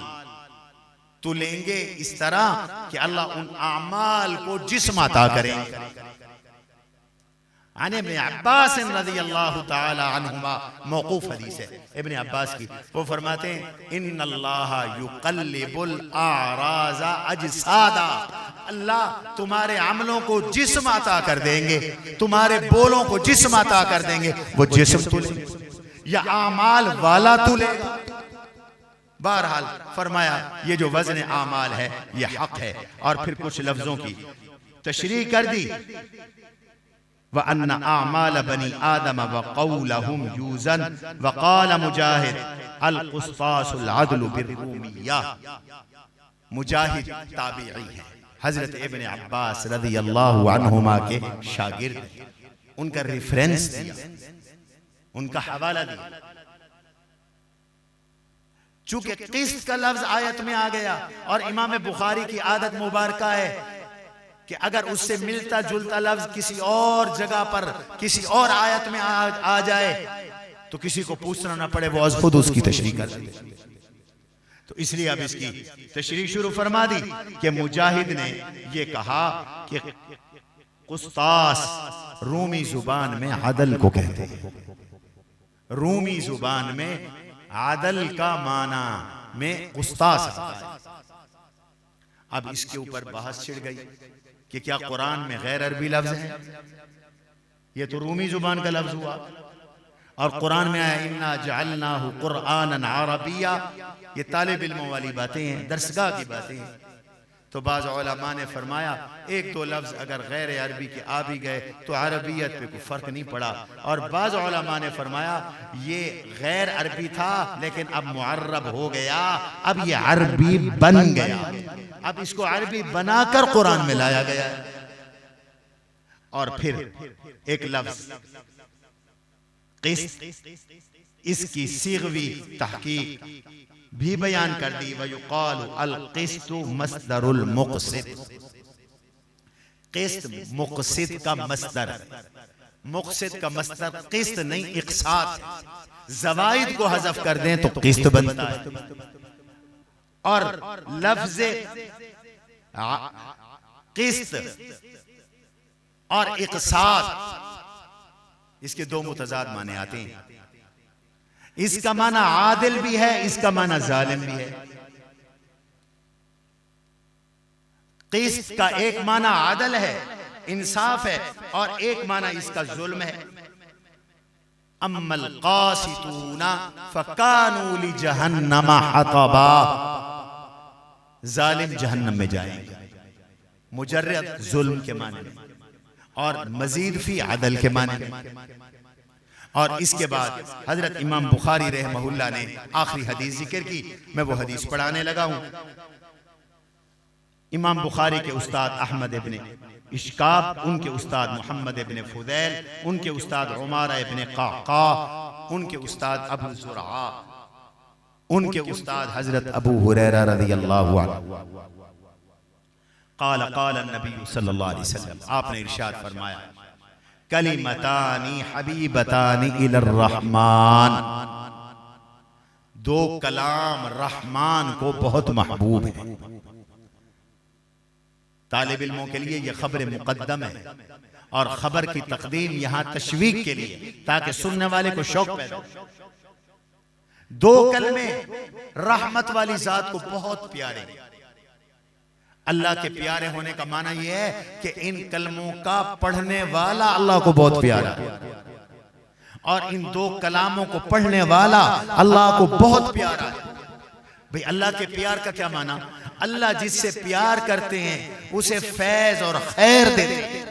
तुलेंगे इस तरह कि अल्लाह उन आमाल को जिस्म अता करेंगे। इब्न अब्बास रज़ियल्लाहु ताला अन्हुमा मौकूफ हदीस है इब्न अब्बास की, वो फरमाते हैं इन्नल्लाह युक़ल्लिबुल आराज़ा अजसादा, अल्लाह तुम्हारे अमलों को जिस्म अता कर देंगे, तुम्हारे बोलों को जिस्म अता कर देंगे। वो जिस्म तुले या आमाल वाला तुलेगा। बहरहाल फरमाया ये जो वज़न आमाल है ये हक है, और फिर कुछ लफ्जों की तशरीह कर दी। व अन्ना आमाल बनी आदम व क़ौलहुम यूज़न व क़ाल मुजाहिद अल क़ुस्तासुल अदलु बिर्रूमिय्या। मुजाहिद ताबीई है, हजरत इब्न अब्बास रज़ियल्लाहु अन्हुमा के शागिर्द, उनका रेफरेंस दिया, उनका हवाला दिया। चूंकि क़िस्त का लफ्ज आयत में आ गया और इमाम बुखारी की आदत मुबारका है कि अगर उससे मिलता जुलता लफ्ज किसी और जगह पर किसी और आयत में आ जाए तो किसी को पूछना ना पड़े, वो आज खुद उसकी तशरीह कर दे। तो इसलिए अब इसकी तशरीह शुरू फरमा दी कि मुजाहिद ने ये कहा कि कुस्तास रूमी जुबान में अदल को कहते हैं। रूमी जुबान में आदल का माना में कुस्तास आता है। अब इसके ऊपर बहस छिड़ गई कि क्या कुरान में गैर अरबी लफ्ज है? ये तो रूमी जुबान का लफ्ज हुआ, और कुरान में आया इन्ना जअलनाहु कुरआनन अरबिया। ये तालिब इल्मों वाली बातें हैं, दरसगाह की बातें हैं। तो बाज़ उलमा ने फरमाया एक दो लफ्ज़ अगर गैर अरबी के आ भी गए तो अरबियत पे कोई फ़र्क नहीं पड़ा। और बाज़ उलमा ने फरमाया ये गैर अरबी था लेकिन अब मुअर्रब हो गया, अब ये अरबी बन गया, अब इसको अरबी बनाकर कुरान में लाया गया। और फिर एक लफ्ज़ क़िस्त, इसकी सिगवी तहकीक भी बयान कर दी। वयुक़ालु अल क़िस्तु मस्दरुल मुक़सिद, क़िस्त मुक़सिद का मस्दर, मुक़सिद का मस्दर क़िस्त नहीं इक़सात है। ज़वाइद को हज़फ कर दें तो क़िस्त बनता है। और लफ्ज़ क़िस्त और इक़सात इसके दो मुतज़ाद माने आते हैं। इसका माना आदिल भी है, इसका माना जालिम भी है। क़िस्त का एक माना आदल है, इंसाफ है, और एक माना इसका जुल्म है। अम्मल क़ासितूना फ़कानू लिजहन्नम हतबा, जालिम जहन्नम में जाएंगे मुजर्रद जुल्म के माने में, और मजीद फी अदल के माने में। और इसके बाद हजरत इमाम बुखारी रहमहुल्लाह ने आखिरी हदीस जिक्र की। मैं वो हदीस पढ़ाने लगा हूं। इमाम बुखारी के उस्ताद अहमद इब्ने इश्काब, उनके उस्ताद मोहम्मद इब्ने फुदैल, उनके उस्ताद उमारा इब्ने क़अक़ा, उनके उस्ताद अबू ज़ुरआ, उनके उस्ताद हजरत अबू हुरैरा रज़ियल्लाहु अन्हु क़ाल क़ाल नबी सल्लल्लाहु अलैहि वसल्लम, आपने इरशाद फरमाया कलिमतानी हबीबतानी इलर रहमान, दो कलाम रहमान को बहुत महबूब है। तालिब इल्मों के लिए यह खबर मुकद्दम है, और खबर की तकदीम यहां तशवीक के लिए, ताकि सुनने वाले को शौक पैदा हो। दो कलमे रहमत वाली जात को बहुत प्यारे। अल्लाह के प्यारे होने का माना यह है कि इन कलमों का पढ़ने वाला अल्लाह को बहुत प्यारा है, और इन दो कलामों को पढ़ने वाला अल्लाह को बहुत प्यारा है। भाई अल्लाह के प्यार का क्या माना? अल्लाह जिससे प्यार करते हैं उसे फैज और खैर देते हैं,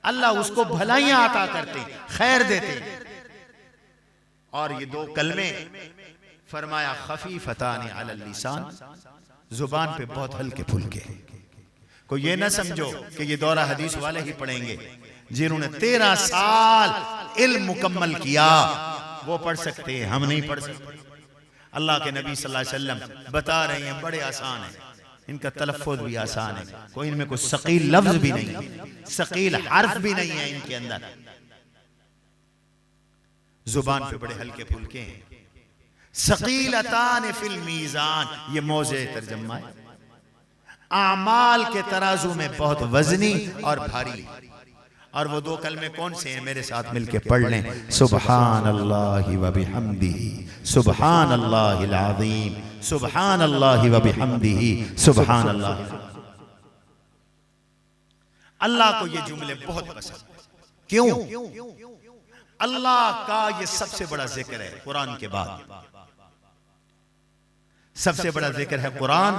अल्लाह उसको भलाइयां अता करते हैं, खैर देते हैं। और ये दो कलमे फरमाया खफीफतानी अलल लिसान, जुबान पे बहुत हल्के फुल्के। कोई ये ना समझो कि ये दौरा हदीस वाले ही पढ़ेंगे। जिन्होंने 13 साल इल्म मुकम्मल किया वो पढ़ सकते हैं, हम नहीं पढ़ सकते। अल्लाह के नबी सल्लल्लाहु अलैहि वसल्लम बता रहे हैं बड़े आसान है, इनका तलफ़्फ़ुज़ भी आसान है, कोई इनमें कोई सकील लफ्ज भी नहीं है, सकील हर्फ भी नहीं है इनके अंदर। जुबान पे बड़े हल्के फुल्के हैं। सकीलतान फिल मीज़ान, ये मौज़े तर्जुमा है। आमाल के तराजू में बहुत वजनी और भारी। और वो दो कलमे कौन से हैं? मेरे साथ मिलके पढ़ लें। सुब्हानल्लाहि व बिहम्दिही, सुब्हानल्लाहिल अज़ीम, सुब्हानल्लाहि व बिहम्दिही, सुब्हानल्लाह। अल्लाह को ये जुमले बहुत पसंद। क्यों? अल्लाह का ये सबसे बड़ा जिक्र है कुरान के बाद। सबसे बड़ा जिक्र है कुरान,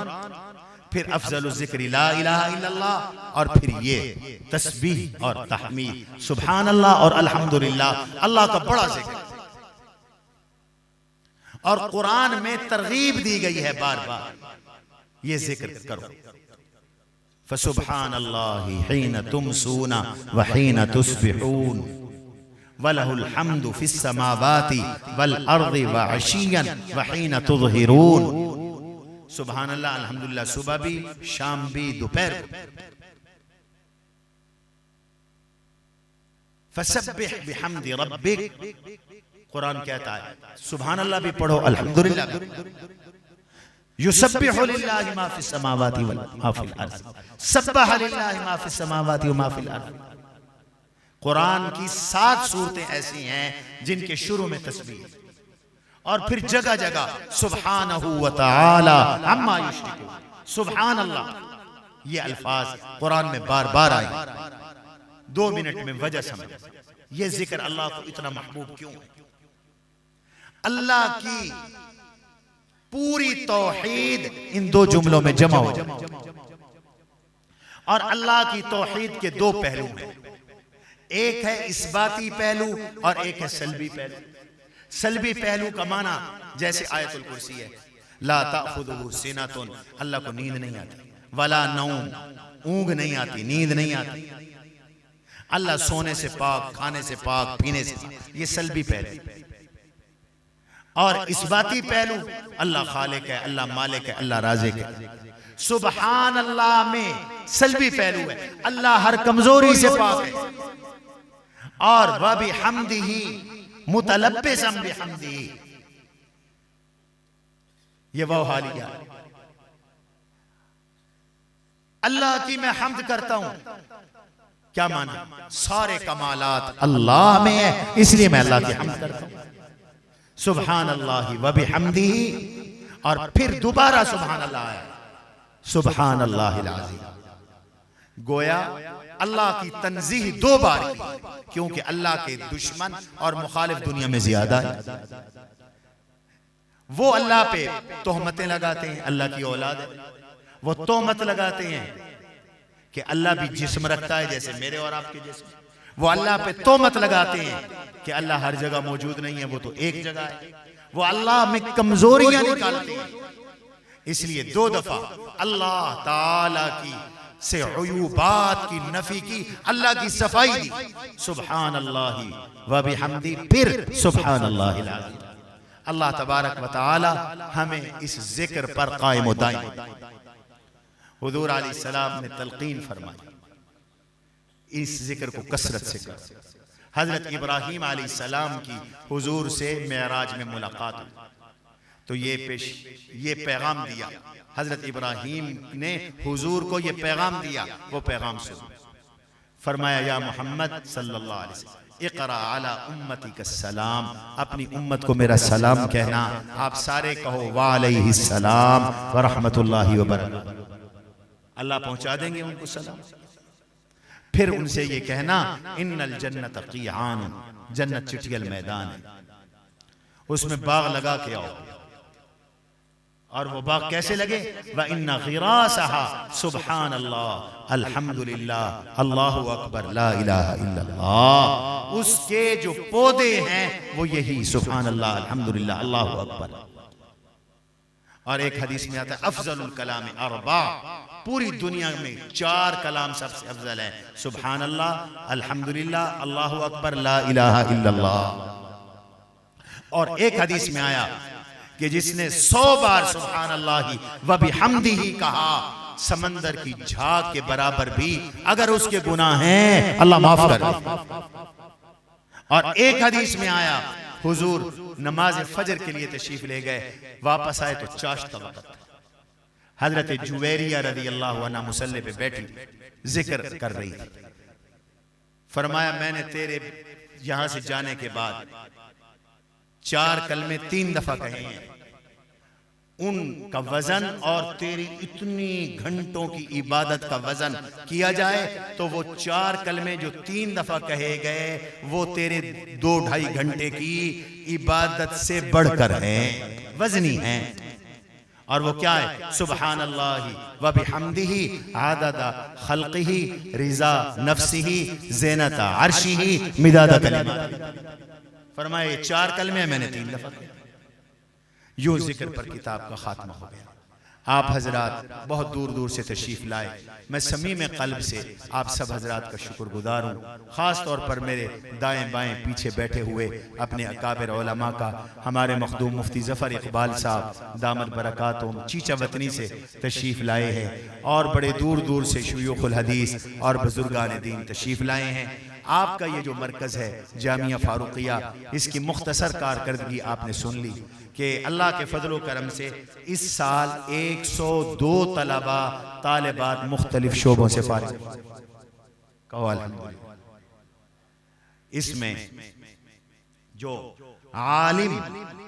फिर अफजलु ज़िक्र ला इलाहा इल्लल्लाह, और फिर ये तस्बीह और तहमीद, सुभान अल्लाह और अल्हम्दुलिल्लाह। अल्लाह का बड़ा जिक्र। और कुरान में तरगीब दी गई है बार बार, ये जिक्र करो। फसुब्हानल्लाहिहीन तुमसूना व हीन तुस्बिहून वलहुल हम्दु फिस समावाति वल अर्दि व अशिय्यन व हीन तुज़हिरून। सुभान अल्लाह, अल्हम्दुलिल्लाह सुबह भी, शाम भी, दोपहर भी। फसब्बिह बिहम्दि रब्बिक, कुरान कहता है सुभान अल्लाह भी पढ़ो, अल्हम्दुलिल्लाह भी। युसब्बिहु लिल्लाहि मा फिस समावाति व मा फिल अर्द, सब्बह लिल्लाहि मा फिस समावाति व मा फिल अर्द। कुरान की 7 सूरतें ऐसी हैं जिनके शुरू में तस्बीह, और फिर जगह जगह सुब्हानहू व तआला अम्मा युश्रिकून, सुब्हान अल्लाह। ये अल्फाज कुरान में बार बार आए। 2 मिनट में वजह समझ, ये जिक्र अल्लाह को इतना महबूब क्यों है? अल्लाह की पूरी तौहीद इन दो जुमलों में जमा हो जाए। और अल्लाह की तौहीद के दो पहलू हैं, एक है इस्बाती पहलू और एक है सल्बी पहलू। सल्बी पहलू का माना जैसे आयतुल कुर्सी है, ला ताखुदुहु सिनतुन, अल्लाह को नींद नहीं आती, वला नौम, ऊंघ नहीं आती, नींद नहीं आती, अल्लाह सोने से पाक, खाने से पाक, पीने से पाक। ये सल्बी पहलू। और इस्बाती पहलू, अल्लाह खालिक है, अल्लाह मालिक है, अल्लाह राज़िक है। सुबहान अल्लाह में सल्बी पहलू है, अल्लाह हर कमजोरी से पाक है। और व बिहम्दिही मुतलब्बिसन बिहम्दिही, ये वो हालिया है, अल्लाह की मैं हम्द करता हूं। क्या माना? सारे कमालात अल्लाह में है, इसलिए मैं अल्लाह की हम्द करता हूं। सुबहान अल्लाह व बिहम्दिही, और फिर दोबारा सुबहान अल्लाह है, सुबहान अल्लाहिल अज़ीम। गोया अल्लाह की तंज़ीह दो बार की, क्योंकि अल्लाह के दुश्मन और मुखालिफ दुनिया में ज्यादा है। वो अल्लाह पे तोहमतें लगाते हैं, अल्लाह की औलाद है। वो तोहमत लगाते हैं कि अल्लाह भी जिस्म रखता है जैसे मेरे और आपके जिस्म। वो अल्लाह पे तोहमत लगाते हैं कि अल्लाह हर जगह मौजूद नहीं है, वो तो एक जगह है। वो अल्लाह में कमजोरियां निकालते हैं, इसलिए दो दफा अल्लाह ताला की से उयूबात की नफी की, अल्लाह की सफाई दी, सुबहान अल्लाह व बिहम्दी, फिर सुबहान अल्लाहिल अज़ीम। अल्लाह तबारक व तआला हमें इस जिक्र पर कायम व दायम। हुजूर अलैहिस्सलाम ने तलकीन फरमाई, इस जिक्र को कसरत से कर। हजरत इब्राहीम अलैहिस्सलाम की हुजूर से मेराज में मुलाकात हुई, तो ये पैगाम दिया। हजरत इब्राहीम ने हुजूर को ये पैगाम दिया, वो पैगाम सुन। फरमाया, या मोहम्मद सल्लल्लाहु अलैहि वसल्लम, इक़रा अला उम्मती का सलाम, अपनी उम्मत को मेरा सलाम कहना। आप सारे कहो वालैहिस्सलाम व रहमतुल्लाहि व बरकातहू। अल्लाह पहुंचा देंगे उनको सलाम। फिर उनसे ये कहना, इन्नल जन्नत क़ियान, जन्नत चिटियल मैदान है, उसमें बाग लगा के आओ। और वो बाग कैसे लगे? व इन्ना ग़िरासहा सुबहान अल्लाह अल्हम्दुलिल्लाह अल्लाहु अकबर ला इलाहा इल्लल्लाह। उसके जो पौधे हैं वो यही सुबहान अल्लाह अल्हम्दुलिल्लाह अल्लाहु अकबर। और एक हदीस में आता है, अफजलुल कलाम अरबा, पूरी दुनिया में 4 कलाम सबसे अफजल है, सुबहान अल्लाह अल्हम्दुलिल्लाह अल्लाहु अकबर ला इलाहा इल्लल्लाह। और एक हदीस में आया कि जिसने 100 बार सुबहान अल्लाह व बिहम्दिही कहा, समंदर की झाग के बराबर भी अगर उसके गुनाह हैं अल्लाह माफ कर। और एक हदीस में आया, हुजूर नमाज फजर के लिए तशरीफ ले गए, वापस आए तो चाश्ता वक्त, हजरत जुवैरिया रज़ी अल्लाहु अन्हा मुसल्ले पे बैठी जिक्र कर रही थी। फरमाया, मैंने तेरे यहां से जाने के बाद 4 कलमे 3 दफा कहे हैं, उनका वजन और तेरी इतनी घंटों की इबादत का वजन किया जाए तो वो 4 कलमे जो 3 दफा कहे गए वो तेरे 2-2.5 घंटे की इबादत से बढ़कर हैं, वजनी हैं। और वो क्या है? सुबहान अल्लाह व बिहम्दिही आददा खल्क़िही रिज़ा नफ्सिही ज़ीनता अर्शिही मिदादा कलिमातिही। फरमाए, 4 कलमे मैंने 3 दफा किया। यूं जिक्र पर किताब का खात्मा हो गया। आप हजरात बहुत दूर दूर से तशरीफ लाए, मैं समीम क़ल्ब से आप सब हजरात का शुक्रगुजार हूँ। ख़ास तौर पर मेरे दाएं बाएं पीछे बैठे हुए अपने अकाबिर उलमा का, हमारे मखदूम मुफ्ती ज़फ़र इकबाल साहब दामद बरकातुहुम चीचा वतनी से तशरीफ़ लाए हैं, और बड़े दूर दूर से शुयूख़ुल हदीस और बुज़ुर्गान दीन तशरीफ़ लाए हैं। आपका ये जो मरकज़ है जामिया फ़ारूक़िया, इसकी मुख्तसर कारकर्दगी आपने सुन ली कि अल्लाह के फजल करम से इस साल 102 तलबा तालिबात मुख्तलिफ शोबों से फारिग। कहो अल्हम्दुलिल्लाह। इसमें जो आलिम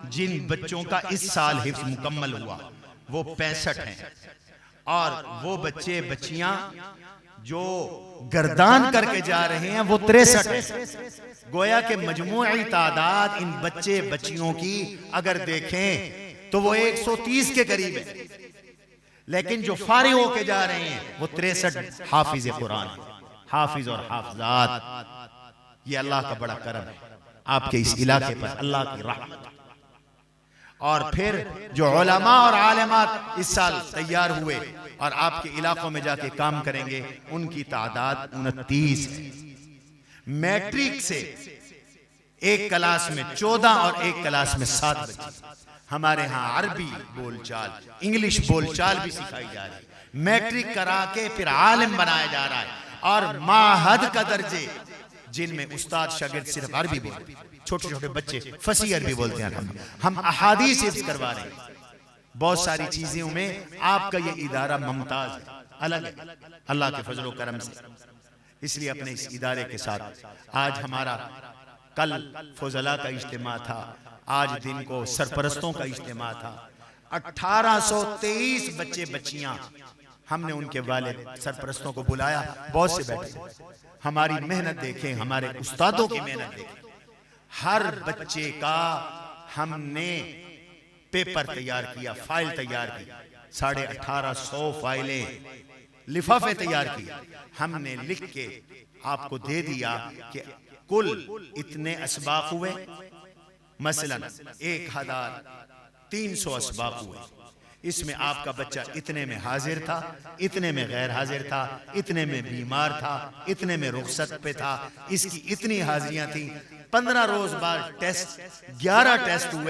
जिन बच्चों का इस साल हिफ्ज़ मुकम्मल हुआ वो 65 हैं, और वो बच्चे बच्चियां जो गर्दान करके जा रहे हैं वो 63 हैं। गोया के मजमूई तादाद इन बच्चे बच्चियों की अगर देखें तो वो 130 के करीब है, लेकिन जो फारिग होके जा रहे हैं वो 63 हाफिज कुरान, हाफिज और हाफिजात। ये अल्लाह का बड़ा करम है आपके इस इलाके पर, अल्लाह की रहमत। और फिर जो उलमा और आलिमात इस साल तैयार हुए और आपके इलाकों में जाके काम करेंगे, उनकी तादाद 29 है। मैट्रिक से एक क्लास में 14 और एक क्लास में 7 बच्चे। हमारे यहाँ अरबी बोलचाल, इंग्लिश बोलचाल भी सिखाई जा रही है। मैट्रिक करा के फिर आलिम बनाया जा रहा है, और माहद का दर्जे जिनमें उस्ताद शागिर्द सिर्फ अरबी बोलते, छोटे छोटे बच्चे फसी अरबी बोलते हैं। हम अहादीस हिफ्ज़ करवा रहे हैं। बहुत सारी चीजों में आपका ये इदारा मुमताज है, अलग है अल्लाह के फजल करम से। इसलिए अपने इस इदारे के साथ आज हमारा, कल फजला का इज्तिमा था, आज दिन को सरपरस्तों का इज्तिमा था। 1823 बच्चे बच्चियां, हमने उनके वाले सरपरस्तों को बुलाया, बहुत से बैठे। हमारी मेहनत देखें, हमारे उस्तादों की मेहनत देखें। हर बच्चे का हमने पेपर तैयार किया, फाइल तैयार की, 1850 फाइलें, लिफाफे तैयार किए। हमने लिख के आपको दे दिया कि कुल इतने असबाक हुए, मसलन 1300 असबाक हुए। इसमें आपका बच्चा इतने में हाजिर था, इतने में गैर हाजिर था, इतने में बीमार था, इतने में रुखसत पे था, इसकी इतनी हाजिरियां थी। 15 रोज बाद टेस्ट, 11 टेस्ट हुए।